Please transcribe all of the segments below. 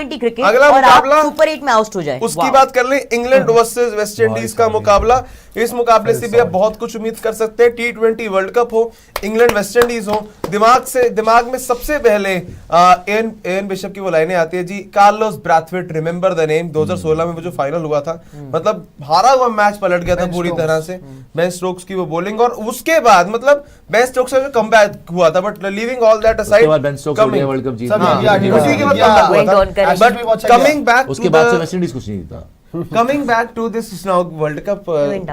T20 cricket अगला और आप मुकाबला सुपर 8 में आउट हो जाए, उसकी बात कर ले। इंग्लैंड वर्सेस वेस्ट इंडीज का मुकाबला, इस मुकाबले से भी आप बहुत कुछ उम्मीद कर सकते हैं। T20 वर्ल्ड कप हो, इंग्लैंड वेस्ट इंडीज हो, दिमाग में सबसे पहले एन बिशप की वो लाइनें आती है जी, Carlos Brathwaite, remember the name. 2016 में वो जो फाइनल हुआ था, मतलब हारा हुआ मैच पलट गया था पूरी तरह से। बेन स्टोक्स की वो बॉलिंग, और उसके बाद मतलब बेन स्टोक्स का जो कमबैक हुआ था, but leaving all that aside, Ben Stokes World Cup जीत कमिंग बैक, उसके बाद से वेस्ट इंडीज कुछ नहीं जीता। Coming back to this World Cup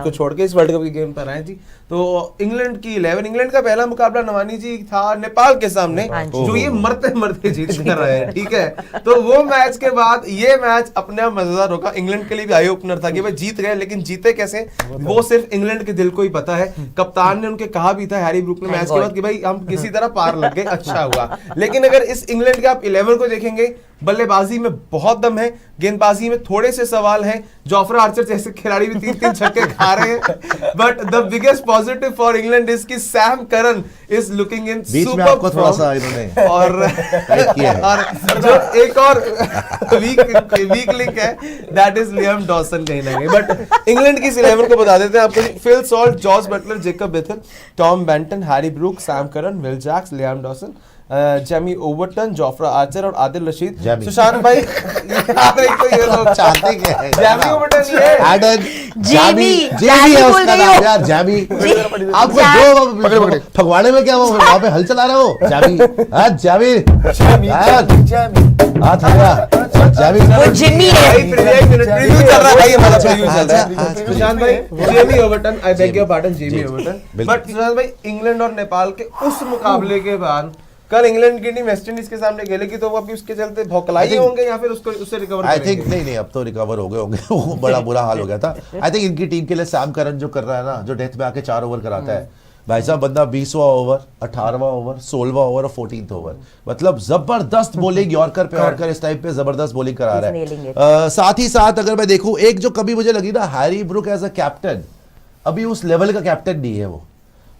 को छोड़ के इस वर्ल्ड कप की गेम पर आए जी। तो इंग्लैंड की 11, इंग्लैंड का पहला मुकाबला नवानी जी था नेपाल के सामने, जो ये मरते मरते जीत कर रहे हैं, ठीक है। तो वो मैच के बाद ये मैच अपने आप मजेदार होगा। इंग्लैंड के लिए भी आई ओपनर था कि भाई जीत गए, लेकिन जीते कैसे वो सिर्फ इंग्लैंड के दिल को ही पता है। कप्तान ने उनके कहा भी था, हैरी ब्रूक ने, मैच के बाद कि भाई हम किसी तरह पार लग गए, अच्छा हुआ। लेकिन अगर इस इंग्लैंड के आप 11 को देखेंगे, बल्लेबाजी में बहुत दम है, गेंदबाजी में थोड़े से सवाल हैं। जोफ्रा आर्चर जैसे खिलाड़ी भी 3-3 छक्के खा रहे हैं, but the biggest positive for England is कि Sam Curran is looking in super थोड़ा सा इन्होंने और जो एक और वीक लिंक है, दैट इज लियाम डॉसन कहीं ना कहीं। बट इंग्लैंड की 11 को बता देते हैं आपको। Phil Salt, Jos Buttler, Jacob Bethell, Tom Banton, Harry Brook, Sam Curran, Will Jacks, Liam Dawson, Jamie Overton, Jofra Archer और आदिल रशीद। सुशांत भाई ये लोग चाहते क्या है? जेमी ओवरटन ये जेमी है उसका नाम यार, जेमी। आपको जो फगवाड़े में क्या वहां पे हल चला रहे हो? जेमी, हां जेमी, हां था जेमी, वो जिमी है। प्रीव्यू चल रहा है भाई, हमारा प्रीव्यू चल रहा है। सुशांत भाई, Jamie Overton, I beg your pardon, Jamie Overton. But Sushant भाई, इंग्लैंड और नेपाल के उस मुकाबले के बाद कल इंग्लैंड की टीम वेस्ट इंडीज के सामने खेलेगी, तो वो अभी उसके चलते भौकलाई होंगे या फिर उसको उससे रिकवर आई थिंक नहीं, अब तो रिकवर हो गए होंगे। वो बड़ा बुरा हाल हो गया था। आई थिंक इनकी टीम के लिए सैम करन जो कर रहा है ना, जो डेथ में आके 4 ओवर कराता है भाई साहब, बंदा 20वां ओवर, 18वां ओवर, 16वां ओवर और 14th ओवर, मतलब जबरदस्त बॉलिंग यॉर्कर पे यॉर्कर इस टाइप पे जबरदस्त बॉलिंग करा रहा है। साथ ही साथ अगर मैं देखूं, एक जो कभी मुझे लगी ना, Harry Brook as a captain अभी उस लेवल का कैप्टन नहीं है।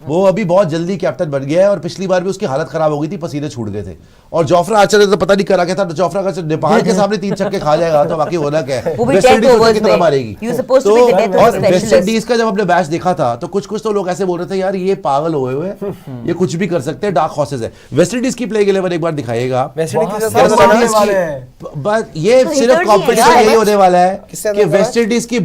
वो अभी बहुत जल्दी कैप्टन बन गया है, और पिछली बार भी उसकी हालत खराब हो गई थी, पसीने छूट गए थे। और जोफ्रा आर्चर ने तो पता नहीं करा क्या था। जोफ्रा आर्चर नेपाल के सामने 3 छक्के खा जाएगा तो बाकी होना क्या है, वेस्ट इंडीज को कितना मारेगी। तो और वेस्ट इंडीज का जब हमने मैच देखा था तो कुछ तो लोग ऐसे बोल रहे थे, यार ये पागल हुए हुए, ये कुछ भी कर सकते हैं, डार्क हॉर्सेस है। वेस्ट इंडीज की प्लेइंग 11 एक बार दिखाइएगा, बस ये सिर्फ कॉम्पिटिशन यही होने वाला है कि वेस्ट इंडीज की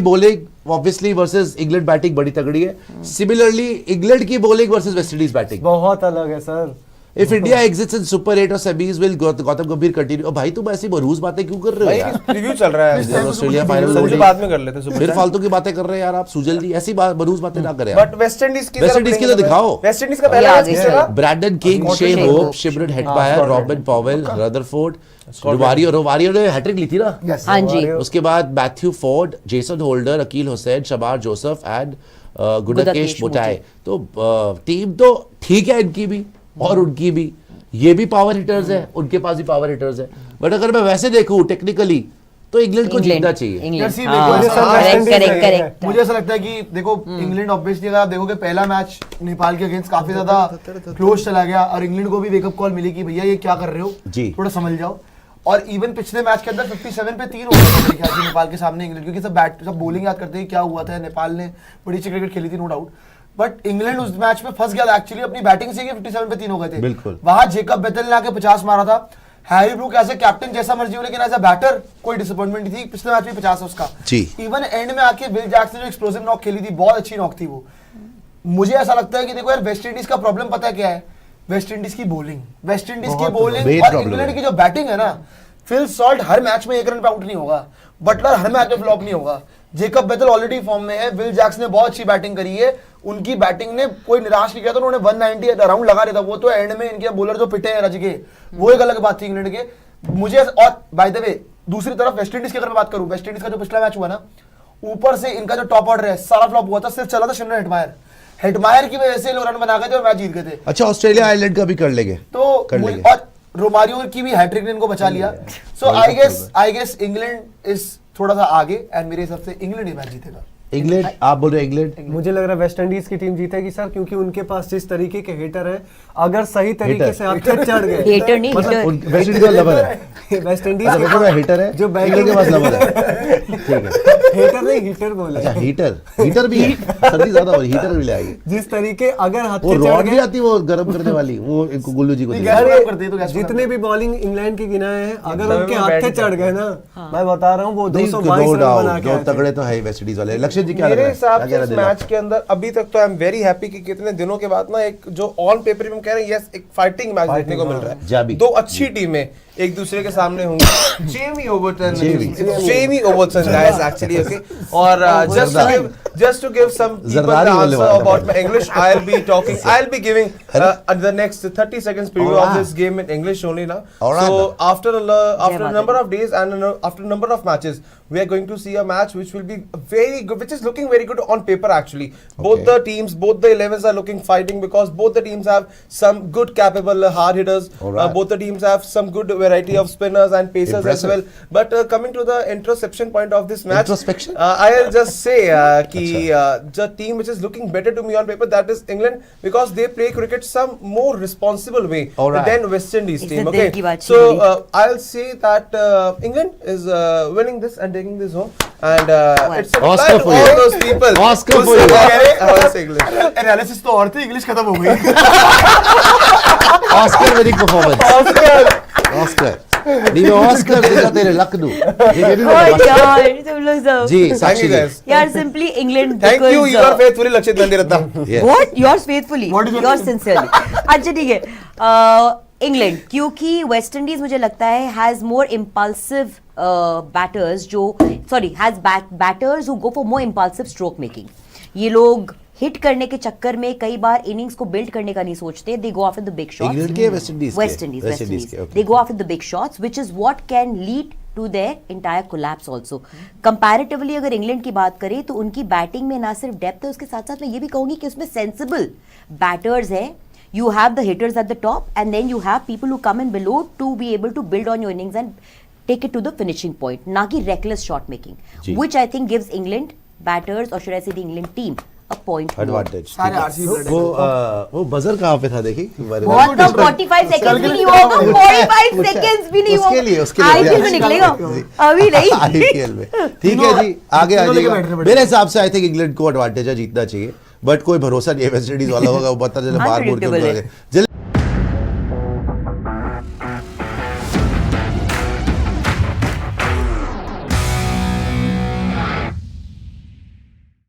bowling obviously versus England batting बड़ी तगड़ी है। सिमिलरली इंग्लैंड की bowling versus West Indies batting बहुत अलग है sir. If India exits in Super 8 or semis, will Gautam Gambhir continue? भाई तुम ऐसी बरूज बातें क्यों कर रहे हो यार? रिव्यू चल रहा है, ऑस्ट्रेलिया फाइनल बाद में कर लेते हैं। फिर फालतू की बातें कर रहे हैं यार आप, सुजल जी ऐसी बरूज बातें ना करें। बट वेस्ट इंडीज की तो दिखाओ। वेस्ट इंडीज का पहला match Brandon King, Shai Hope, Shimron Hetmyer, Rovman Powell, Rutherford, रोवारियो ने हैट्रिक ली थी ना। हाँ जी। उसके बाद Matthew Forde, Jason Holder, Akeal Hosein, Shamar Joseph and Gudakesh Motie. तो टीम तो ठीक है इनकी भी और उनकी भी, ये भी पावर हिटर्स है, उनके पास भी पावर हिटर्स है। बट अगर मैं वैसे देखूं टेक्निकली तो इंग्लैंड को जीतना चाहिए। मुझे ऐसा लगता है कि देखो इंग्लैंड ऑब्वियसली अगर आप देखोगे पहला मैच नेपाल के अगेंस्ट काफी ज्यादा क्लोज चला गया, और इंग्लैंड को भी वेकअप कॉल मिली कि भैया ये क्या कर रहे हो, थोड़ा समझ जाओ। और इवन पिछले मैच के अंदर 57 पे 3 ओवर नेपाल के सामने इंग्लैंड, क्योंकि सब बॉलिंग याद करते हैं क्या हुआ था। नेपाल ने बड़ी अच्छी क्रिकेट खेली थी नो डाउट, बट इंग्लैंड उस मैच में फंस गया था एक्चुअली अपनी बैटिंग से। 57 पे 3 हो गए थे। बिल्कुल। वहां जेकब बेथल ने आके 50 मारा था। Harry Brook as a captain जैसा मर्जी हो, लेकिन एज ए बैटर कोई डिसअपॉइंटमेंट नहीं थी। पिछले मैच में 50 है उसका। इवन एंड में आके विल जैक्स ने जो एक्सप्लोसिव नॉक खेली थी, बहुत अच्छी नॉक थी वो। मुझे ऐसा लगता है कि देखो यार, वेस्ट इंडीज का प्रॉब्लम पता है क्या है? वेस्ट इंडीज की बॉलिंग और इंग्लैंड की जो बैटिंग है ना। फिल सॉल्ट हर मैच में 1 रन पे आउट नहीं होगा, बटलर हर मैच में फ्लॉप नहीं होगा, जेकब बेथल ऑलरेडी फॉर्म में है, विल जैक्स ने बहुत अच्छी बैटिंग करी है। उनकी बैटिंग ने कोई निराश नहीं किया था, उन्होंने 190 अराउंड लगा रहा था। वो तो एंड में इनके बॉलर जो पिटे हैं रज के, वो एक अलग बात थी इंग्लैंड के। मुझे और बाय द वे दूसरी तरफ वेस्ट इंडीज की अगर मैं बात करूं, वेस्ट इंडीज का जो पिछला मैच हुआ ना, ऊपर से इनका जो टॉप ऑर्डर है सारा फ्लॉप हुआ था, सिर्फ चला था शिमरन हेटमायर की वजह से लोग रन बना गए थे और मैच जीत गए थे। अच्छा, ऑस्ट्रेलिया आयरलैंड का भी कर लेंगे तो और रोमारियो की भी हैट्रिक ने इनको बचा लिया। सो आई गेस इंग्लैंड इज थोड़ा सा आगे, एंड मेरे हिसाब से इंग्लैंड ही मैच जीतेगा। इंग्लैंड, आप बोल रहे हो इंग्लैंड? मुझे लग रहा है वेस्ट इंडीज की टीम जीतेगी सर, क्योंकि उनके पास जिस तरीके के हिटर हैं, अगर सही तरीके से हत्थे चढ़ गए, हेटर नहीं हिटर, वेस्ट इंडीज का लवर है, वेस्ट इंडीज अच्छा हिटर है जो इंग्लैंड के पास लवर है, ठीक है। हिटर नहीं हीटर बोले। अच्छा हीटर भी है, सर्दी ज्यादा हो रही, हीटर भी ले आएगी। जिस तरीके अगर वो हत्थे चढ़ रॉड भी गए, आती है वो गर्म करने वाली, वो इनको गुल्लू जी को दे गैस दो। गर्म करती है तो गैस जितने भी बॉलिंग इंग्लैंड के गिनाए हैं, अगर सब उनके में हत्थे बैठ चढ़ गए ना, मैं बता रहा हूँ वो नहीं, 222 no रन doubt, बना के जो आए थे। तगड़े तो है लक्ष्य जी वाले। लक्ष्य जी क्या लग मेरे रहा है? हिसाब क्या से कहना इस दिल मैच के अंदर अभी तक तो आई एम वेरी हैप्पी कि कितने दिनों के बाद ना एक जो ऑन पेपर हम कह रहे हैं यस एक फाइटिंग मैच देखने को मिल रहा है। जाबी। दो अच्छी टीमें एक दूसरे के सामने होंगी। Jamie Overton, Jamie Overton guys actually, okay. और just to give some people the Zardari बोलने answer वाला about my English, I'll be giving the next 30 seconds preview of this game in English only now. Alright. So after a number of days and after a number of matches, we are going to see a match which will be very good, which is looking very good on paper actually. Both the teams, both the 11s are looking fighting because both the teams have some good capable hard hitters. Alright. Both the teams have some good variety of spinners and pacers Impressive. as well. But coming to the introspection point of this match, Introspection? I'll just say कि the team which is looking better to me on paper, that is England, because they play cricket some more responsible way Alright. than West Indies इससे team. दिल Okay, की बात so छीन ली। I'll say that England is winning this and taking this home, and it's a Oscar to for all you. those people. Oscar who for you. say, "I'll say English." Analysis तो और थी, English खत्म हो गई। Oscar winning performance, Oscar नहीं, मैं Oscar देगा तेरे लखनऊ, ये भी ओह यार तुम लोग सब जी Thank साक्षी you जी। guys. यार simply England Thank you. You are faithfully Lakshit Nandiratna. Yes. What? Yours faithfully. What is your Yours name? sincerely. अच्छा ठीक है। इंग्लैंड, क्योंकि वेस्ट इंडीज मुझे लगता है हैज मोर इम्पल्सिव बैटर्स, जो sorry has batters who go for more impulsive stroke making. ये लोग हिट करने के चक्कर में कई बार इनिंग्स को बिल्ड करने का नहीं सोचते, they go after the big shots. England के वेस्ट इंडीज के? वेस्ट इंडीज वेस्ट इंडीज के, okay. They go after the big shots which is what can lead to their entire collapse also. Comparatively अगर England की बात करें तो उनकी batting में ना सिर्फ डेप्थ है, उसके साथ साथ मैं ये भी कहूंगी कि उसमें सेंसिबल बैटर्स है। You have the hitters at the top, and then you have people who come in below to be able to build on your innings and take it to the finishing point. ना कि reckless shot making, जी। which I think gives England batters, or should I say the England team, a point more. Advantage. सारे RCB blood वो buzzer कहाँ पे था देखी? बहुत तो 45 seconds भी नहीं होगा, 45 seconds भी नहीं उसके लिए, होगा। उसके लिए। IPL में निकलेगा, अभी नहीं। आईपीएल में ठीक है जी, आगे आ जाइएगा। मेरे हिसाब से आई थिंक इंग्लैंड को एडवांटेज है, जीतना चाहिए, बट कोई भरोसा नहीं है वेस्ट इंडीज वाला होगा, वो पता चले बाहर बोल के Unpredictable है। जल्दी